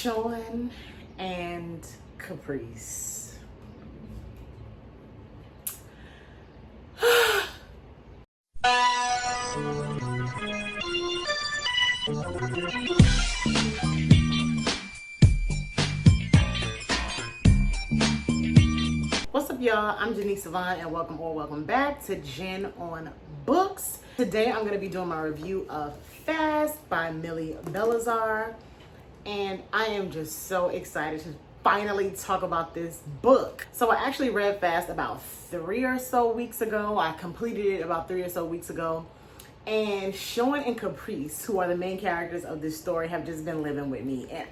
Sean and Caprice. What's up, y'all? I'm Jenise and welcome back to Jen on Books. Today I'm going to be doing my review of Fast by Millie Belizaire, and I am just so excited to finally talk about this book. So I actually read Fast about 3 or so weeks ago. I completed it about 3 or so weeks ago. And Sean and Caprice, who are the main characters of this story, have just been living with me. And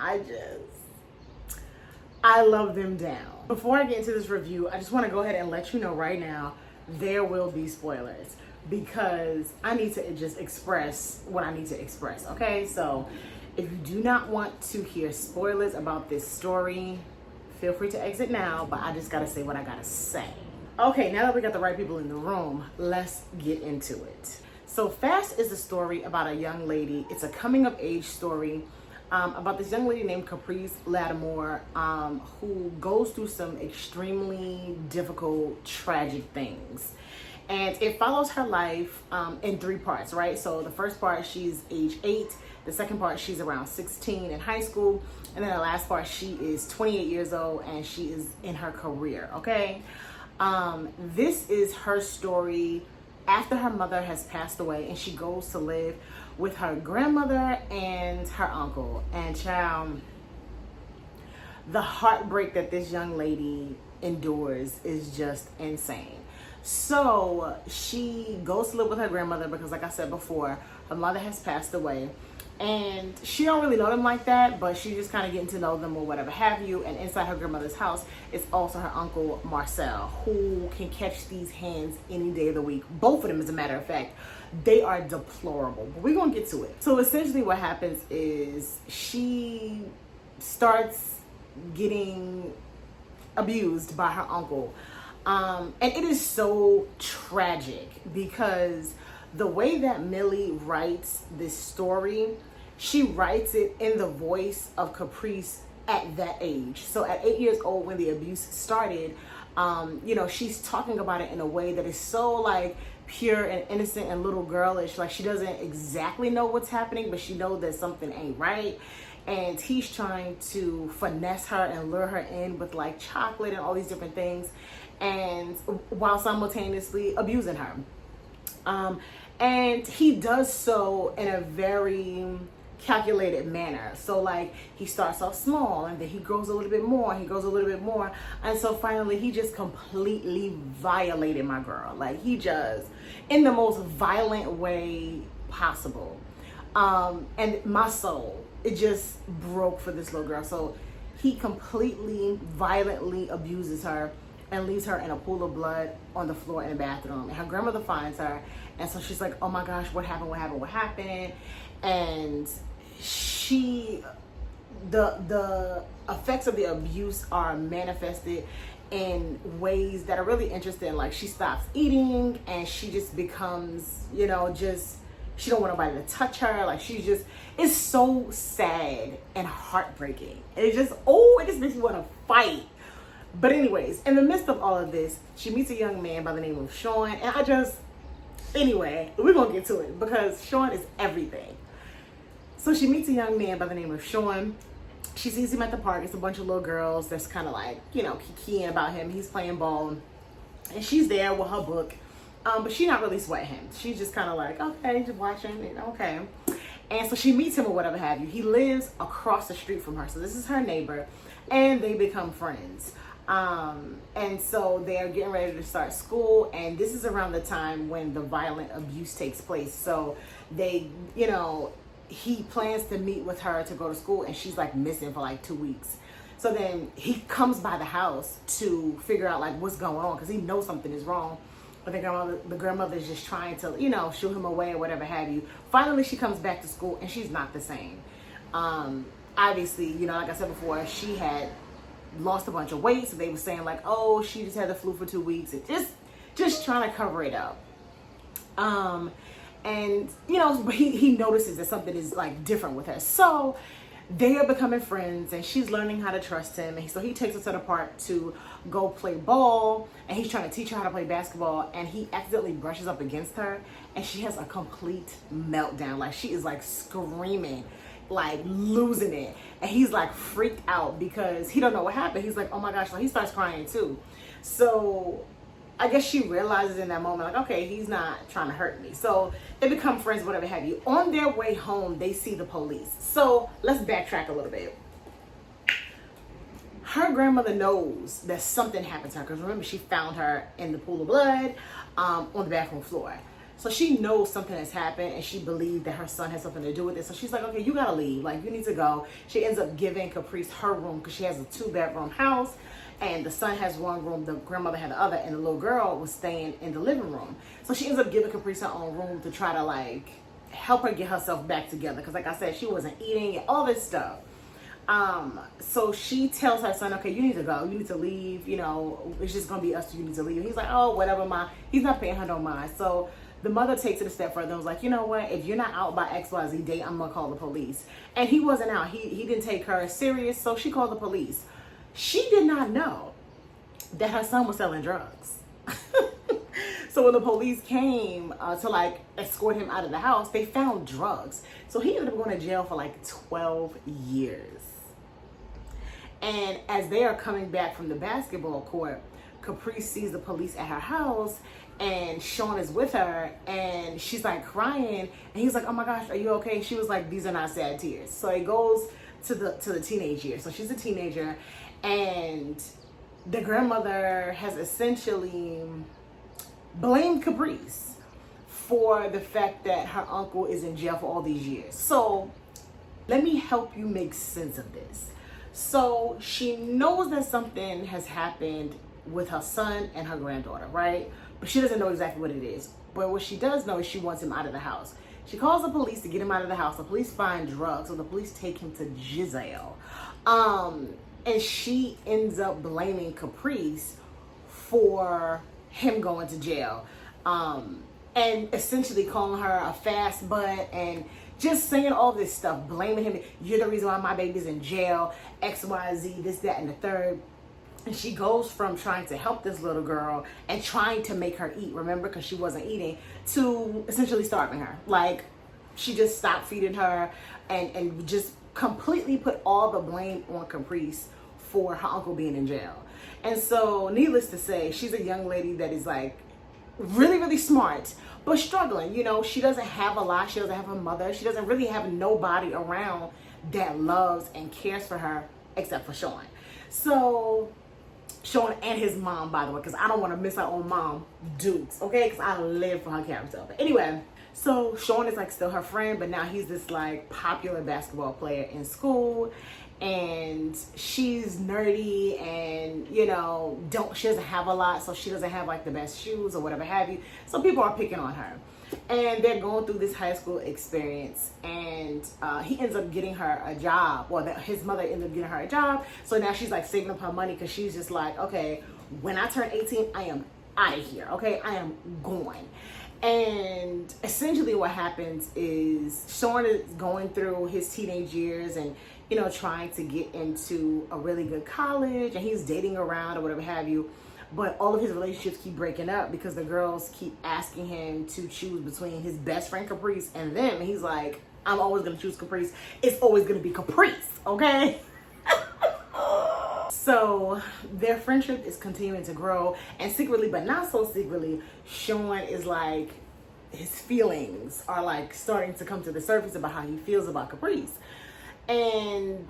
I love them down. Before I get into this review, I just want to go ahead and let you know right now, there will be spoilers. Because I need to just express what I need to express, okay? So if you do not want to hear spoilers about this story, feel free to exit now, but I just gotta say what I gotta say. Okay, now that we got the right people in the room, let's get into it. So Fast is a story about a young lady. It's a coming of age story about this young lady named Caprice Lattimore who goes through some extremely difficult, tragic things. And it follows her life in 3 parts, right? So the first part, she's age 8. The second part, she's around 16 in high school. And then the last part, she is 28 years old and she is in her career, okay? This is her story after her mother has passed away and she goes to live with her grandmother and her uncle. And child, the heartbreak that this young lady endures is just insane. So she goes to live with her grandmother because, like I said before, her mother has passed away. And she don't really know them like that, but she just kind of getting to know them or whatever have you. And inside her grandmother's house is also her uncle Marcel, who can catch these hands any day of the week. Both of them, as a matter of fact, they are deplorable. But we're going to get to it. So essentially what happens is she starts getting abused by her uncle. And it is so tragic because the way that Millie writes this story, she writes it in the voice of Caprice at that age. So at 8 years old, when the abuse started, she's talking about it in a way that is so like pure and innocent and little girlish. Like she doesn't exactly know what's happening, but she knows that something ain't right. And he's trying to finesse her and lure her in with like chocolate and all these different things, and while simultaneously abusing her. And he does so in a very calculated manner. So like he starts off small and then he grows a little bit more, and so finally he just completely violated my girl. Like he just, in the most violent way possible. And my soul, it just broke for this little girl. So he completely violently abuses her and leaves her in a pool of blood on the floor in the bathroom. And her grandmother finds her, and so she's like, oh my gosh, what happened? And the effects of the abuse are manifested in ways that are really interesting. Like she stops eating and she just becomes, she don't want nobody to touch her. Like it's so sad and heartbreaking. And it just makes me want to fight. But anyways, in the midst of all of this, she meets a young man by the name of Sean. And anyway, we're going to get to it because Sean is everything. So she meets a young man by the name of Sean. She sees him at the park. It's a bunch of little girls that's kind of like, kikiing about him. He's playing ball. And she's there with her book. But she's not really sweating him. She's just kind of like, okay, just watching, okay. And so she meets him or whatever have you. He lives across the street from her. So this is her neighbor. And they become friends. And so they're getting ready to start school, and this is around the time when the violent abuse takes place. So they, he plans to meet with her to go to school, and she's like missing for like 2 weeks. So then he comes by the house to figure out like what's going on, because he knows something is wrong. But the grandmother is just trying to, shoo him away or whatever have you. Finally, she comes back to school, and she's not the same. Obviously, like I said before, she had lost a bunch of weight, so they were saying like, oh, she just had the flu for 2 weeks, and just trying to cover it up. And he notices that something is like different with her. So they are becoming friends, and she's learning how to trust him. And so he takes her to the park to go play ball, and he's trying to teach her how to play basketball, and he accidentally brushes up against her, and she has a complete meltdown. Like, she is like screaming, like losing it, and he's like freaked out because he don't know what happened. He's like, oh my gosh. So he starts crying too. So I guess she realizes in that moment, like, okay, he's not trying to hurt me. So they become friends, whatever have you. On their way home, they see the police. So let's backtrack a little bit. Her grandmother knows that something happened to her, because remember, she found her in the pool of blood on the bathroom floor. So she knows something has happened, and she believed that her son has something to do with it. So she's like, okay, you gotta leave. Like, you need to go. She ends up giving Caprice her room, because she has a 2-bedroom house, and the son has one room, the grandmother had the other, and the little girl was staying in the living room. So she ends up giving Caprice her own room to try to like help her get herself back together, because like I said, she wasn't eating and all this stuff. So she tells her son, okay, you need to go, you need to leave, you know, it's just gonna be us, you need to leave. And he's like, oh, whatever, Ma. He's not paying her no mind. So the mother takes it a step further and was like, you know what, if you're not out by XYZ date, I'm gonna call the police. And he wasn't out. He didn't take her serious, so she called the police. She did not know that her son was selling drugs. So when the police came to like escort him out of the house, they found drugs. So he ended up going to jail for like 12 years. And as they are coming back from the basketball court, Caprice sees the police at her house, and Sean is with her, and she's like crying, and he's like, oh my gosh, are you okay? She was like, these are not sad tears. So it goes to the teenage years. So she's a teenager, and the grandmother has essentially blamed Caprice for the fact that her uncle is in jail for all these years. So let me help you make sense of this. So she knows that something has happened with her son and her granddaughter, right? But she doesn't know exactly what it is. But what she does know is she wants him out of the house. She calls the police to get him out of the house. The police find drugs, so the police take him to jail. And she ends up blaming Caprice for him going to jail. And essentially calling her a fast butt and just saying all this stuff, blaming him. You're the reason why my baby's in jail, XYZ, this, that, and the third. And she goes from trying to help this little girl and trying to make her eat, remember, because she wasn't eating, to essentially starving her. Like, she just stopped feeding her and just completely put all the blame on Caprice for her uncle being in jail. And so, needless to say, she's a young lady that is like really, really smart, but struggling. You know, she doesn't have a lot. She doesn't have a mother. She doesn't really have nobody around that loves and cares for her except for Sean. So Sean and his mom, by the way, because I don't want to miss our own mom, Dukes, okay? Because I live for her character. But anyway, so Sean is like still her friend, but now he's this like popular basketball player in school, and she's nerdy, and you know, she doesn't have a lot, so she doesn't have like the best shoes or whatever have you. So people are picking on her. And they're going through this high school experience, and he ends up getting her a job. Well, his mother ends up getting her a job. So now she's like saving up her money, because she's just like, okay, when I turn 18, I am out of here. Okay, I am going. And essentially what happens is Sean is going through his teenage years and, you know, trying to get into a really good college, and he's dating around or whatever have you. But all of his relationships keep breaking up because the girls keep asking him to choose between his best friend Caprice and them. And he's like, I'm always going to choose Caprice. It's always going to be Caprice, okay? So their friendship is continuing to grow. And secretly, but not so secretly, Sean is like, his feelings are like starting to come to the surface about how he feels about Caprice. And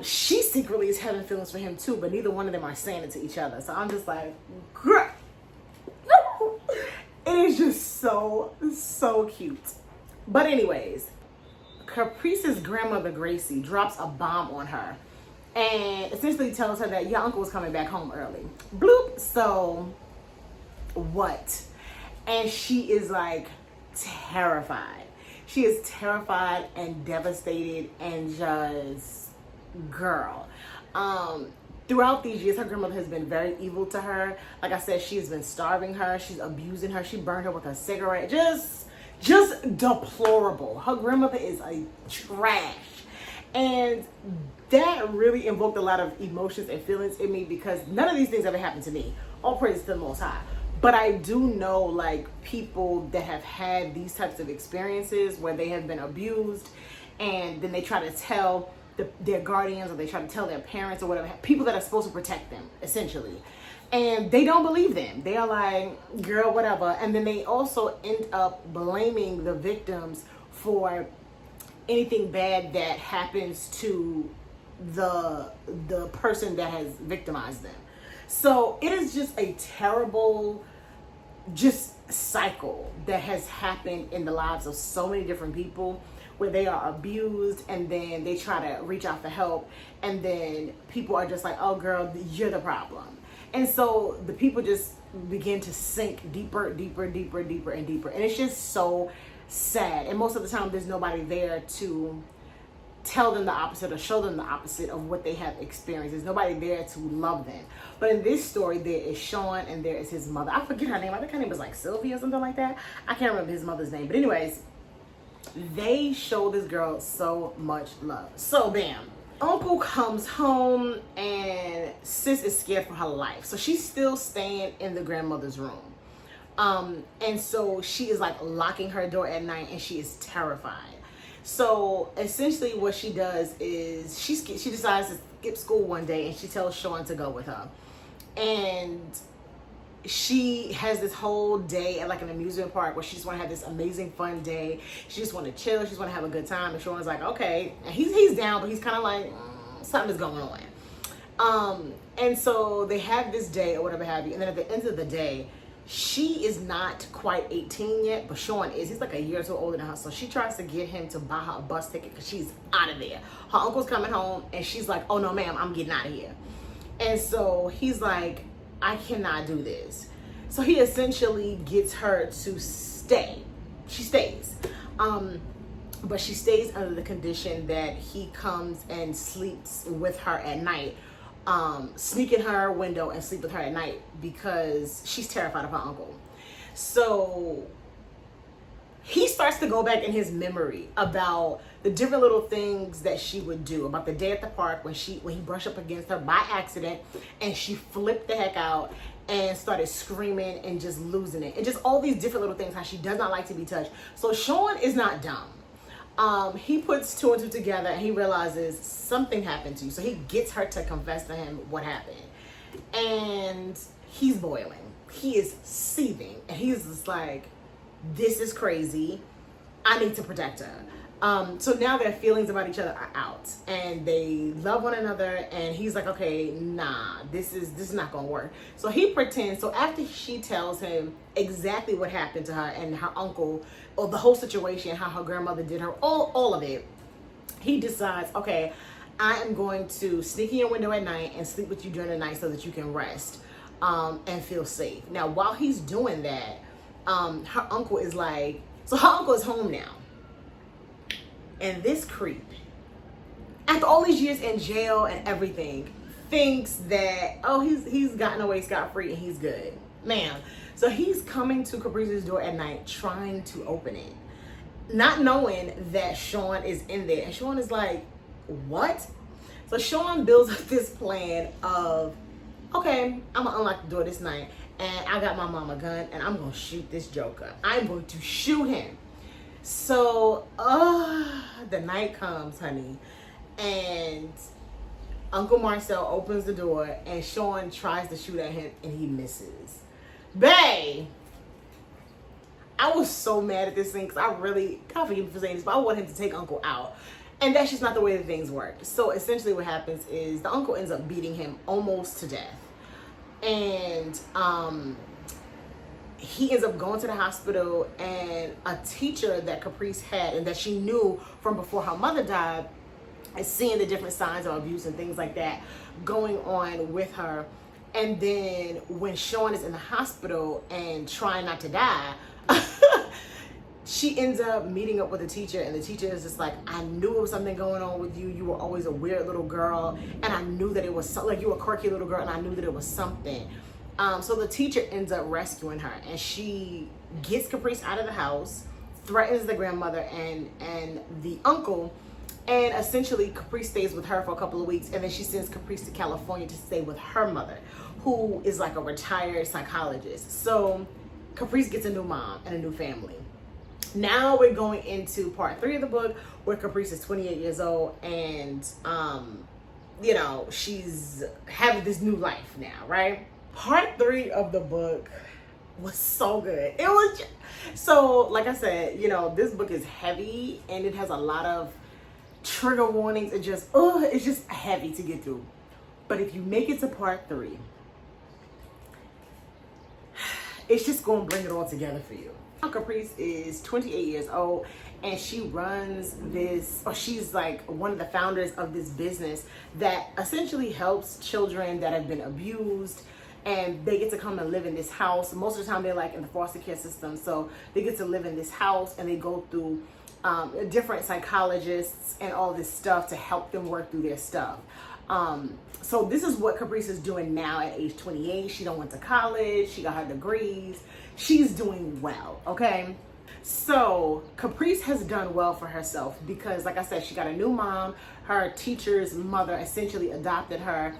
she secretly is having feelings for him too, but neither one of them are saying it to each other. So I'm just like, girl. It is just so, so cute. But anyways, Caprice's grandmother, Gracie, drops a bomb on her and essentially tells her that your uncle was coming back home early. Bloop. So what? And she is like terrified. She is terrified and devastated and just, girl. Throughout these years, her grandmother has been very evil to her. Like I said, she's been starving her. She's abusing her. She burned her with a cigarette. Just deplorable. Her grandmother is a trash. And that really invoked a lot of emotions and feelings in me, because none of these things ever happened to me. All praise to the Most High. But I do know like people that have had these types of experiences where they have been abused, and then they try to tell their guardians, or they try to tell their parents or whatever, people that are supposed to protect them, essentially. And they don't believe them. They are like, girl, whatever. And then they also end up blaming the victims for anything bad that happens to the person that has victimized them. So it is just a terrible cycle that has happened in the lives of so many different people, where they are abused and then they try to reach out for help, and then people are just like, oh girl, you're the problem. And so the people just begin to sink deeper and deeper. And it's just so sad. And most of the time there's nobody there to tell them the opposite or show them the opposite of what they have experienced. There's nobody there to love them. But in this story, there is Sean and there is his mother. I forget her name. I think her name was like Sylvia or something like that. I can't remember his mother's name. But anyways, they show this girl so much love. So bam, uncle comes home and sis is scared for her life. So she's still staying in the grandmother's room. And so she is like locking her door at night, and she is terrified. So essentially what she does is she decides to skip school one day, and she tells Sean to go with her. And she has this whole day at like an amusement park where she just want to have this amazing fun day. She just want to chill. She just want to have a good time. And Sean's like, okay. And he's down, but he's kind of like, something is going on. And so they have this day or whatever have you. And then at the end of the day, she is not quite 18 yet, but Sean is. He's like a year or two older than her. So she tries to get him to buy her a bus ticket because she's out of there. Her uncle's coming home, and she's like, oh no ma'am, I'm getting out of here. And so he's like, I cannot do this. So he essentially gets her to stay. She stays. But she stays under the condition that he comes and sleeps with her at night. Sneak in her window and sleep with her at night because she's terrified of her uncle. So he starts to go back in his memory about the different little things that she would do, about the day at the park when he brushed up against her by accident and she flipped the heck out and started screaming and just losing it. And just all these different little things, how she does not like to be touched. So Sean is not dumb. He puts two and two together and he realizes something happened to you. So he gets her to confess to him what happened. And he's boiling. He is seething. And he's just like, this is crazy. I need to protect her. So now their feelings about each other are out and they love one another, and he's like, okay, nah, this is not gonna work. So he pretends. So after she tells him exactly what happened to her and her uncle, or the whole situation, how her grandmother did her, all of it, he decides, okay, I am going to sneak in your window at night and sleep with you during the night so that you can rest and feel safe. Now, while he's doing that, her uncle is like, so her uncle is home now. And this creep, after all these years in jail and everything, thinks that, oh, he's gotten away scot-free and he's good. Man, so he's coming to Caprice's door at night trying to open it, not knowing that Sean is in there. And Sean is like, what? So Sean builds up this plan of, okay, I'm gonna unlock the door this night, and I got my mama gun, and I'm gonna shoot this joker. I'm going to shoot him. So, the night comes, honey, and Uncle Marcel opens the door, and Sean tries to shoot at him, and he misses. Bae, I was so mad at this thing, because I really, God forgive me for saying this, but I want him to take Uncle out. And that's just not the way that things work. So essentially what happens is the uncle ends up beating him almost to death. And he ends up going to the hospital, and a teacher that Caprice had and that she knew from before her mother died is seeing the different signs of abuse and things like that going on with her. And then when Sean is in the hospital and trying not to die, she ends up meeting up with the teacher, and the teacher is just like, I knew there was something going on with you. You were always a weird little girl, and I knew that it was like you were a quirky little girl, and I knew that it was something. So the teacher ends up rescuing her, and she gets Caprice out of the house, threatens the grandmother and the uncle, And essentially Caprice stays with her for a couple of weeks, and then she sends Caprice to California to stay with her mother, who is like a retired psychologist. So Caprice gets a new mom and a new family. Now we're going into part 3 of the book, where Caprice is 28 years old, and you know, she's having this new life now, right? Part 3 of the book was so good. It was so, like I said, you know, this book is heavy and it has a lot of trigger warnings. It's just heavy to get through. But if you make it to part 3, it's just going to bring it all together for you. Caprice is 28 years old, and she runs this, or she's like one of the founders of this business that essentially helps children that have been abused, and they get to come and live in this house. Most of the time they're like in the foster care system, so they get to live in this house, and they go through different psychologists and all this stuff to help them work through their stuff. So this is what Caprice is doing now at age 28. She done went to college, she got her degrees, she's doing well, okay? So Caprice has done well for herself because, like I said, she got a new mom. Her teacher's mother essentially adopted her,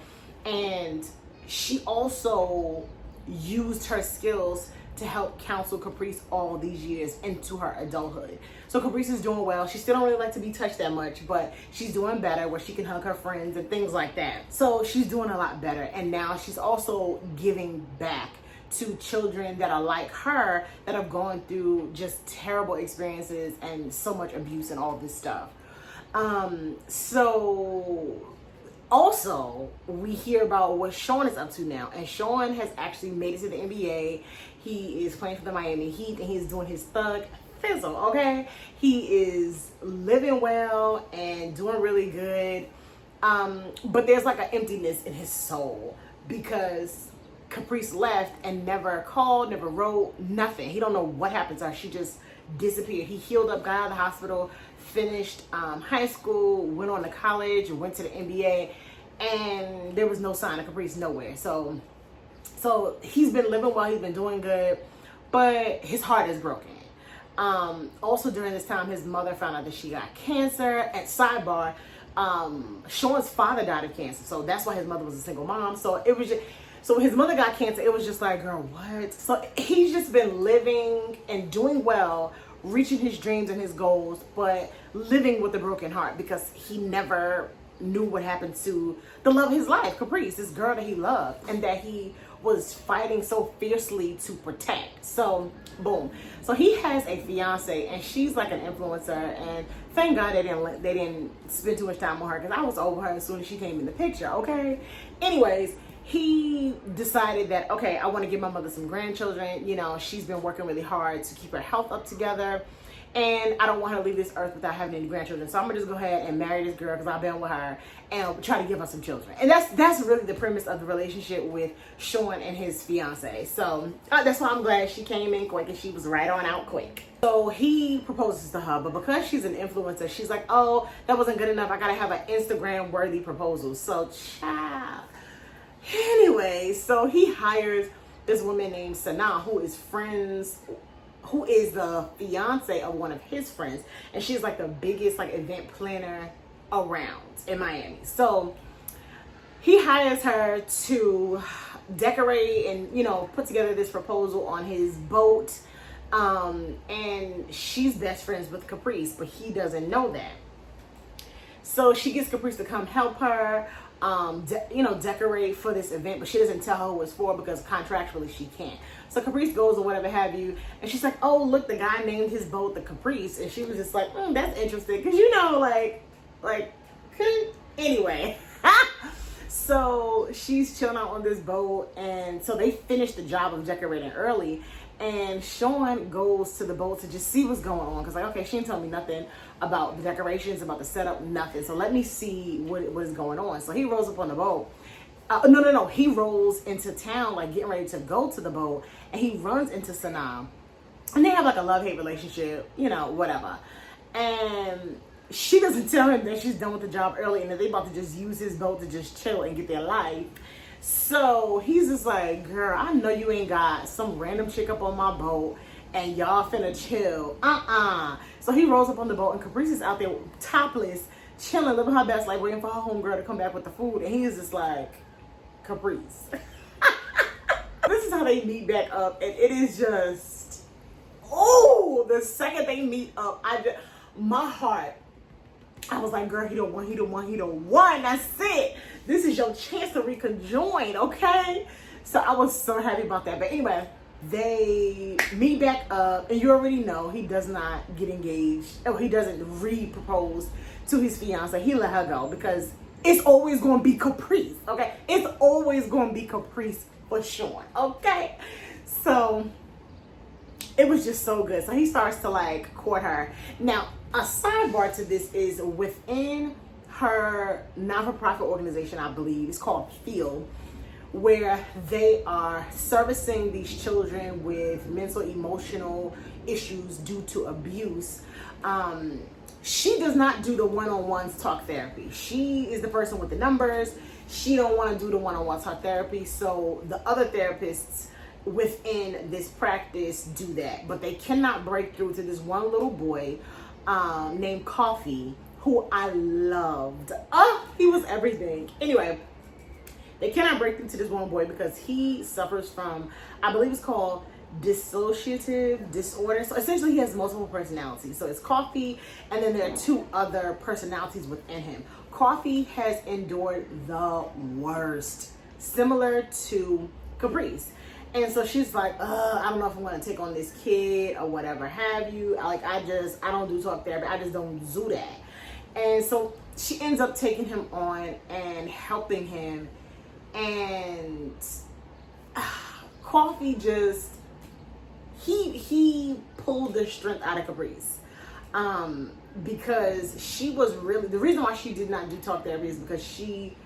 and she also used her skills to help counsel Caprice all these years into her adulthood. So Caprice is doing well. She still don't really like to be touched that much, but she's doing better where she can hug her friends and things like that. So she's doing a lot better. And now she's also giving back to children that are like her, that have gone through just terrible experiences and so much abuse and all this stuff. So also, we hear about what Sean is up to now, and Sean has actually made it to the NBA. He is playing for the Miami Heat, and he's doing his thug fizzle, okay? He is living well and doing really good, but there's like an emptiness in his soul because Caprice left and never called, never wrote, nothing. He don't know what happened to her. She just disappeared. He healed up, got out of the hospital, finished high school, went on to college, went to the NBA, and there was no sign of Caprice nowhere. So he's been living well, he's been doing good, but his heart is broken. Also during this time, his mother found out that she got cancer. At sidebar, Sean's father died of cancer, so that's why his mother was a single mom. So it was just, so when his mother got cancer, it was just like, girl, what? So he's just been living and doing well, reaching his dreams and his goals, but living with a broken heart because he never knew what happened to the love of his life, Caprice, this girl that he loved and that he was fighting so fiercely to protect. So boom. So he has a fiance, and she's like an influencer, and thank God they didn't spend too much time on her, because I was over her as soon as she came in the picture, okay? Anyways, he decided that, okay, I want to give my mother some grandchildren. You know, she's been working really hard to keep her health up together, and I don't want her to leave this earth without having any grandchildren. So I'm gonna just go ahead and marry this girl because I've been with her, and try to give her some children. And that's really the premise of the relationship with Sean and his fiance. So that's why I'm glad she came in quick, and she was right on out quick. So he proposes to her, but because she's an influencer, she's like, oh, that wasn't good enough. I gotta have an Instagram worthy proposal. So child. Anyway, so he hires this woman named Sana, who is the fiance of one of his friends, and she's like the biggest like event planner around in Miami. So he hires her to decorate and, you know, put together this proposal on his boat, and she's best friends with Caprice, but he doesn't know that. So she gets Caprice to come help her decorate for this event, but she doesn't tell her who it's for because contractually she can't. So Caprice goes or whatever have you, and she's like, oh, look, the guy named his boat the Caprice, and she was just like, that's interesting, because you know, like anyway. So she's chilling out on this boat, and so they finish the job of decorating early, and Sean goes to the boat to just see what's going on, because like, okay, she didn't tell me nothing about the decorations, about the setup, nothing, so let me see what is going on. So he rolls up on the boat. No, he rolls into town, like getting ready to go to the boat, and he runs into Sanam, and they have like a love-hate relationship, you know, whatever. And she doesn't tell him that she's done with the job early and that they about to just use his boat to just chill and get their life. So he's just like, girl, I know you ain't got some random chick up on my boat and y'all finna chill. So he rolls up on the boat, and Caprice is out there topless, chilling, living her best life, waiting for her homegirl to come back with the food. And he's just like, Caprice. This is how they meet back up. And it is just, oh, the second they meet up, my heart, I was like, girl, he don't want. That's it. This is your chance to reconjoin, okay? So I was so happy about that. But anyway, they meet back up, and you already know he does not get engaged. Oh, he doesn't re-propose to his fiance. He let her go because it's always going to be Caprice, okay? It's always going to be Caprice for Sean, okay? So it was just so good. So he starts to like court her. Now, a sidebar to this is within her not-for-profit organization, I believe, it's called FEEL, where they are servicing these children with mental, emotional issues due to abuse. She does not do the one-on-one talk therapy. She is the person with the numbers. She don't want to do the one-on-one talk therapy. So the other therapists within this practice do that. But they cannot break through to this one little boy named Coffee, who I loved. Oh, he was everything. Anyway, they cannot break through to this one boy because he suffers from, I believe it's called dissociative disorder. So essentially he has multiple personalities. So it's Coffee, and then there are two other personalities within him. Coffee has endured the worst, similar to Caprice. And so she's like, I don't know if I'm going to take on this kid or whatever have you. I don't do talk therapy. I just don't do that. And so she ends up taking him on and helping him. And Coffee just, he pulled the strength out of Caprice. Because she was really, the reason why she did not do talk therapy is because she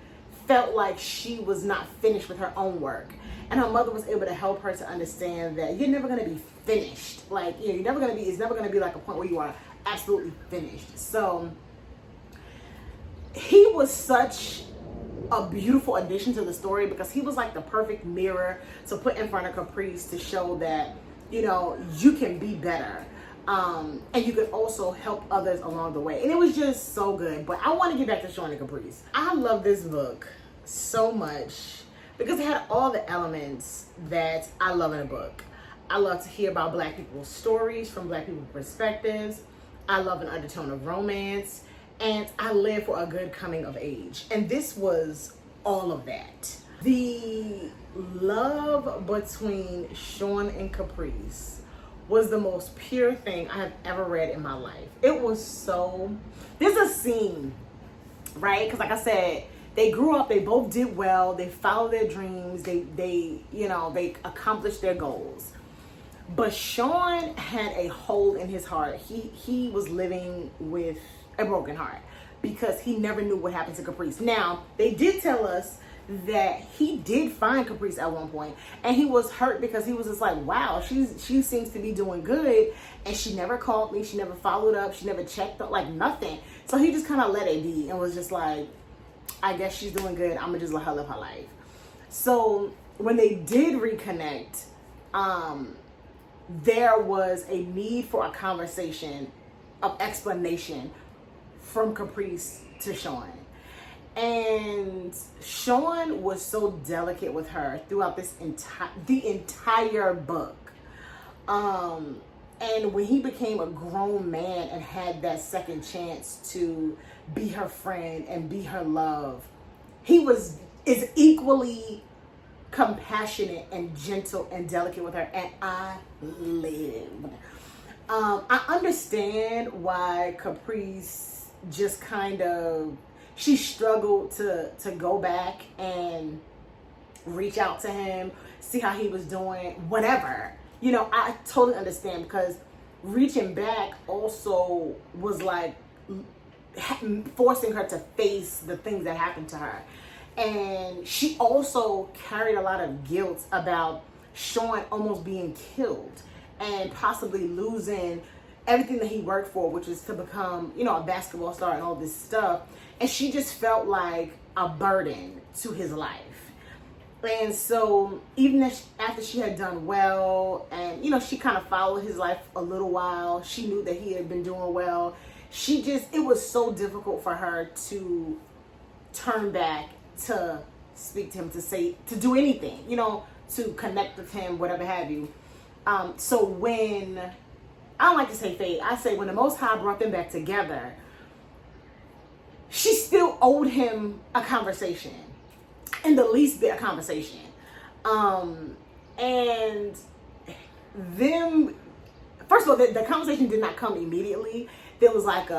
felt like she was not finished with her own work. And her mother was able to help her to understand that you're never going to be finished. Like, you know, it's never going to be like a point where you are absolutely finished. So he was such a beautiful addition to the story because he was like the perfect mirror to put in front of Caprice to show that, you know, you can be better. And you could also help others along the way. And it was just so good. But I want to get back to Sean and Caprice. I love this book so much because it had all the elements that I love in a book. I love to hear about Black people's stories from Black people's perspectives. I love an undertone of romance. And I live for a good coming of age. And this was all of that. The love between Sean and Caprice was the most pure thing I have ever read in my life. It was so, there's a scene, right? Because like I said, they grew up, they both did well, they followed their dreams, they accomplished their goals. But Sean had a hole in his heart. He was living with a broken heart because he never knew what happened to Caprice. Now, they did tell us that he did find Caprice at one point, and he was hurt because he was just like, wow, she seems to be doing good, and she never called me, she never followed up, she never checked up, like nothing. So he just kind of let it be and was just like, I guess she's doing good, I'm gonna just let her live her life. So when they did reconnect, there was a need for a conversation of explanation from Caprice to Sean. And Sean was so delicate with her throughout the entire book. And when he became a grown man and had that second chance to be her friend and be her love, he is equally compassionate and gentle and delicate with her, and I lived. I understand why Caprice just kind of, she struggled to go back and reach out to him, see how he was doing, whatever. You know, I totally understand because reaching back also was like forcing her to face the things that happened to her. And she also carried a lot of guilt about Sean almost being killed and possibly losing everything that he worked for, which is to become, you know, a basketball star and all this stuff. And she just felt like a burden to his life. And so even after she had done well and, you know, she kind of followed his life a little while, she knew that he had been doing well. it was so difficult for her to turn back, to speak to him, to do anything, you know, to connect with him, whatever have you. So when, I don't like to say fate, I say when the Most High brought them back together, she still owed him a conversation, in the least bit a conversation. And them, first of all, the conversation did not come immediately. There was like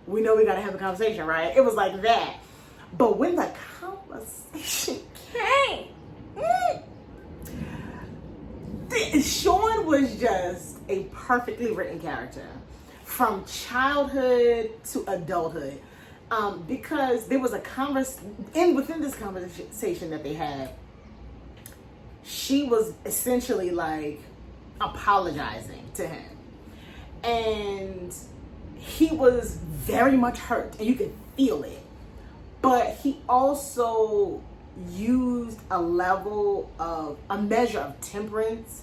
we know we gotta have a conversation, right? It was like that. But when the conversation came, Sean was just a perfectly written character from childhood to adulthood. Because there was a within this conversation that they had, she was essentially like apologizing to him. And he was very much hurt, and you could feel it. But he also used a measure of temperance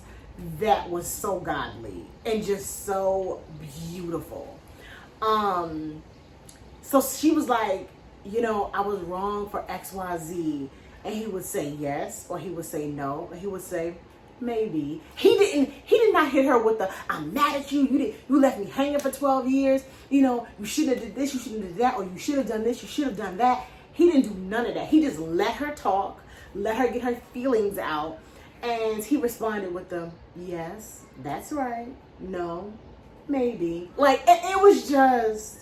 that was so godly and just so beautiful. So she was like, you know, I was wrong for XYZ. And he would say yes, or he would say no, or he would say maybe. He did not hit her with the, I'm mad at you, you left me hanging for 12 years, you know, you shouldn't have did this, you shouldn't have did that, or you should have done this, you should have done that. He didn't do none of that. He just let her talk, let her get her feelings out, and he responded with the, yes, that's right, no, maybe. Like, it was just,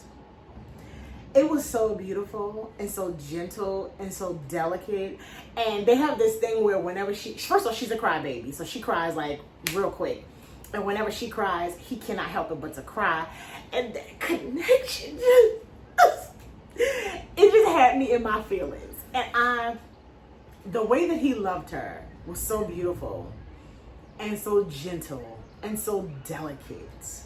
it was so beautiful and so gentle and so delicate. And they have this thing where whenever first of all, she's a crybaby, so she cries like real quick. And whenever she cries, he cannot help it but to cry. And that connection it just had me in my feelings. And the way that he loved her was so beautiful and so gentle and so delicate.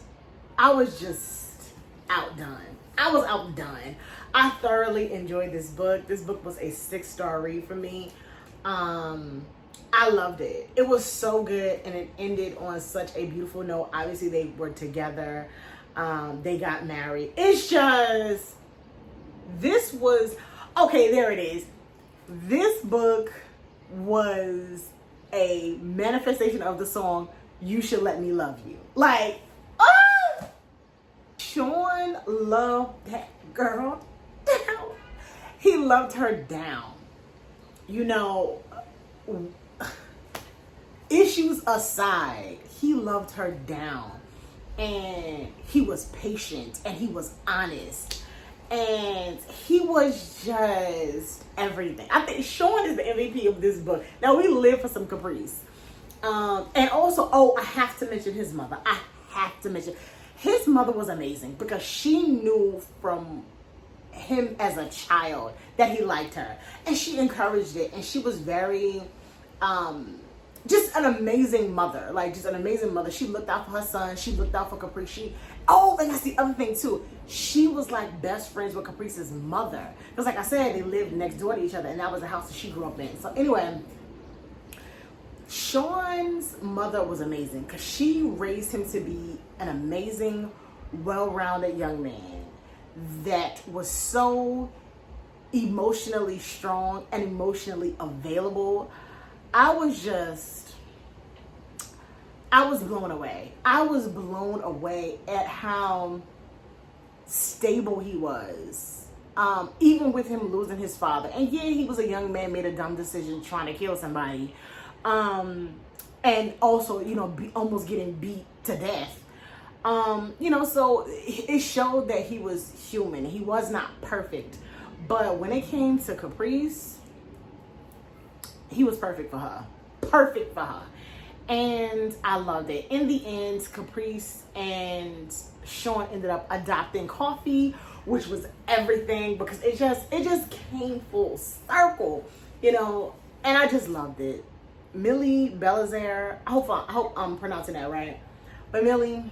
I was just outdone. I was outdone. I thoroughly enjoyed this book. This book was a 6-star read for me. I loved it. It was so good, and it ended on such a beautiful note. Obviously, they were together. They got married. It's just, this was, okay, there it is. This book was a manifestation of the song, You Should Let Me Love You. Like, Sean loved that girl down. He loved her down. You know, issues aside, he loved her down. And he was patient, and he was honest. And he was just everything. I think Sean is the MVP of this book. Now, we live for some caprice. And also, I have to mention his mother. His mother was amazing because she knew from him as a child that he liked her, and she encouraged it, and she was very just an amazing mother. Like, just an amazing mother. She looked out for her son. She looked out for Caprice. And that's the other thing too, she was like best friends with Caprice's mother, because like I said, they lived next door to each other, and that was the house that she grew up in. So anyway, Sean's mother was amazing because she raised him to be an amazing, well-rounded young man that was so emotionally strong and emotionally available. I was blown away. I was blown away at how stable he was. Even with him losing his father. And yeah, he was a young man, made a dumb decision trying to kill somebody. And also, you know, almost getting beat to death. You know, so it showed that he was human. He was not perfect. But when it came to Caprice, he was perfect for her. Perfect for her. And I loved it. In the end, Caprice and Sean ended up adopting Coffee, which was everything, because it just came full circle, you know, and I just loved it. Millie Belizaire, I hope I'm pronouncing that right. But Millie,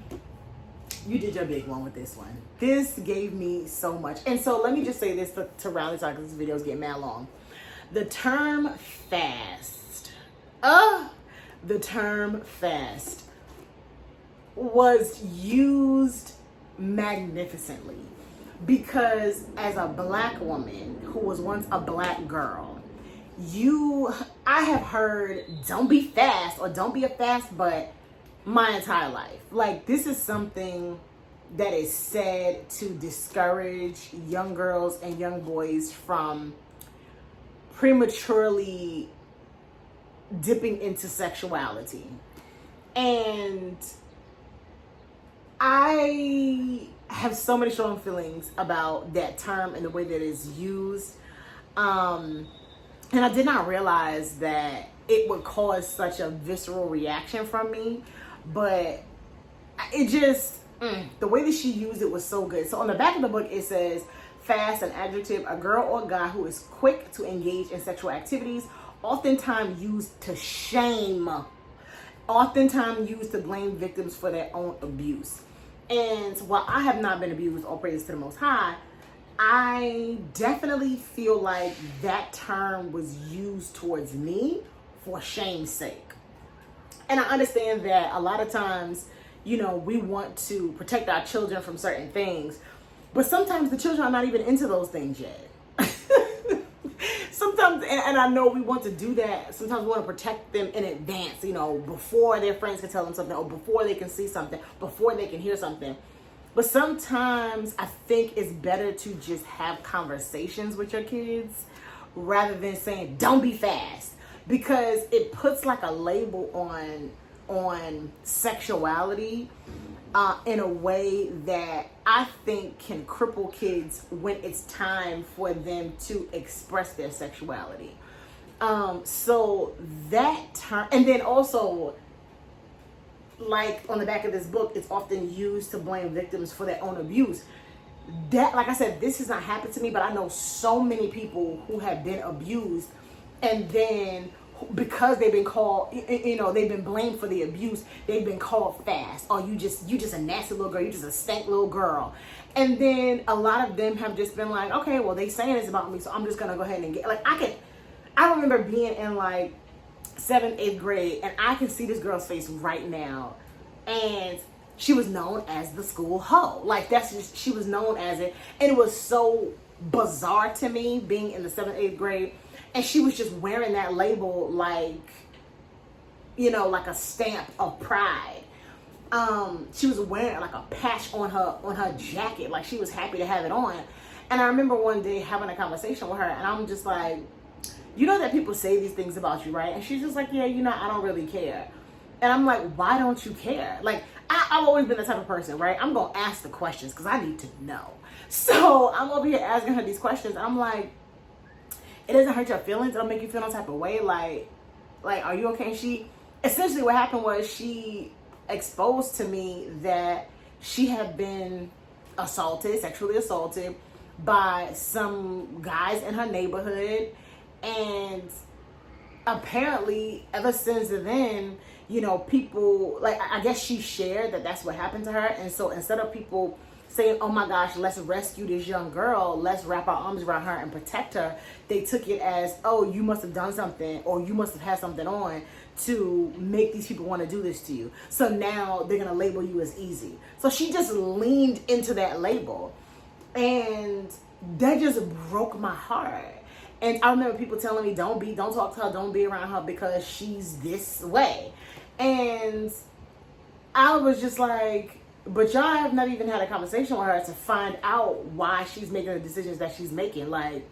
you did your big one with this one. This gave me so much. And so let me just say this to round this out, because this video is getting mad long. The term fast, was used magnificently. Because as a black woman who was once a black girl, I have heard don't be fast or don't be a fast butt my entire life. Like, this is something that is said to discourage young girls and young boys from prematurely dipping into sexuality. And I have so many strong feelings about that term and the way that it's used. And I did not realize that it would cause such a visceral reaction from me, but it just, the way that she used it was so good. So on the back of the book, it says, fast, an adjective, a girl or guy who is quick to engage in sexual activities, oftentimes used to shame, oftentimes used to blame victims for their own abuse. And while I have not been abused, all praise to the Most High, I definitely feel like that term was used towards me for shame's sake. And I understand that a lot of times, you know, we want to protect our children from certain things, but sometimes the children are not even into those things yet. Sometimes, and I know we want to do that. Sometimes we want to protect them in advance, you know, before their friends can tell them something, or before they can see something, before they can hear something. But sometimes I think it's better to just have conversations with your kids rather than saying, don't be fast, because it puts like a label on sexuality in a way that I think can cripple kids when it's time for them to express their sexuality. So that term, and then also, like on the back of this book, it's often used to blame victims for their own abuse. That, like I said, this has not happened to me, but I know so many people who have been abused, and then because they've been called, you know, they've been blamed for the abuse, they've been called fast, or you just a nasty little girl, you just a stank little girl. And then a lot of them have just been like, okay, well, they saying this about me, so I'm just gonna go ahead and get, like, I remember being in like 7th, 8th grade, and I can see this girl's face right now, and she was known as the school hoe. Like, that's just, she was known as it, and it was so bizarre to me being in the 7th, 8th grade. And she was just wearing that label like, you know, like a stamp of pride. She was wearing like a patch on her jacket, like she was happy to have it on. And I remember one day having a conversation with her, and I'm just like, you know that people say these things about you, right? And she's just like, yeah, you know, I don't really care. And I'm like, why don't you care? Like, I've always been the type of person, right? I'm gonna ask the questions because I need to know. So I'm over here asking her these questions, and I'm like, it doesn't hurt your feelings. It don't make you feel no type of way. Like, are you okay? She, essentially what happened was she exposed to me that she had been sexually assaulted by some guys in her neighborhood. And apparently ever since then, you know, people, like, I guess she shared that that's what happened to her. And so instead of people saying, oh my gosh, let's rescue this young girl, let's wrap our arms around her and protect her, they took it as, oh, you must have done something, or you must have had something on to make these people want to do this to you. So now they're going to label you as easy. So she just leaned into that label, and that just broke my heart. And I remember people telling me, don't talk to her, don't be around her because she's this way. And I was just like, but y'all have not even had a conversation with her to find out why she's making the decisions that she's making. Like,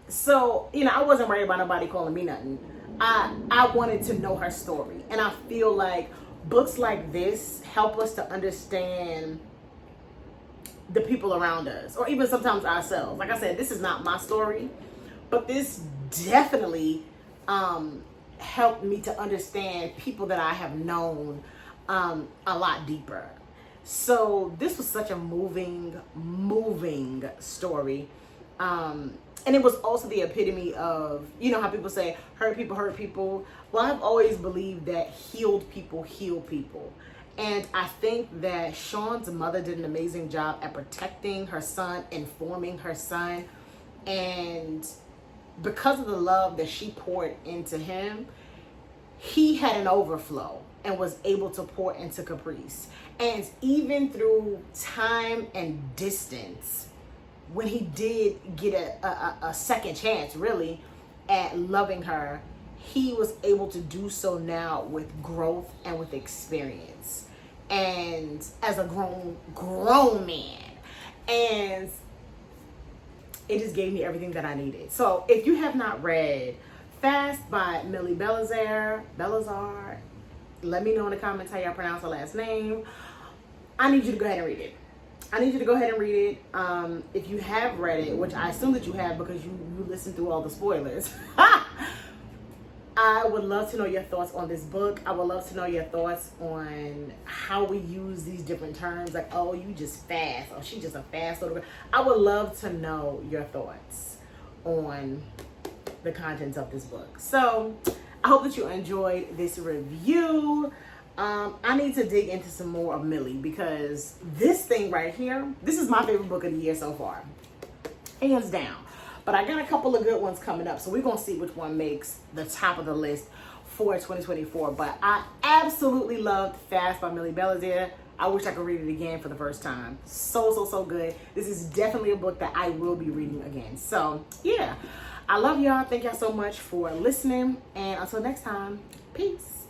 so, you know, I wasn't worried about nobody calling me nothing. I wanted to know her story. And I feel like books like this help us to understand the people around us, or even sometimes ourselves. Like I said, this is not my story, but this definitely helped me to understand people that I have known a lot deeper. So this was such a moving story. And it was also the epitome of, you know how people say, hurt people. Well, I've always believed that healed people heal people. And I think that Sean's mother did an amazing job at protecting her son, informing her son. And because of the love that she poured into him, he had an overflow and was able to pour into Caprice. And even through time and distance, when he did get a second chance, really, at loving her, he was able to do so now with growth and with experience. And as a grown man. And it just gave me everything that I needed. So if you have not read Fast by Millie Belizaire, let me know in the comments how y'all pronounce her last name. I need you to go ahead and read it. If you have read it, which I assume that you have because you listened through all the spoilers. I would love to know your thoughts on this book. I would love to know your thoughts on how we use these different terms. Like, oh, you just fast. Oh, she just a fast little girl. I would love to know your thoughts on the contents of this book. So I hope that you enjoyed this review. I need to dig into some more of Millie because this thing right here, this is my favorite book of the year so far. Hands down. But I got a couple of good ones coming up. So we're going to see which one makes the top of the list for 2024. But I absolutely loved Fast by Millie Belizaire. I wish I could read it again for the first time. So good. This is definitely a book that I will be reading again. So yeah, I love y'all. Thank y'all so much for listening. And until next time, peace.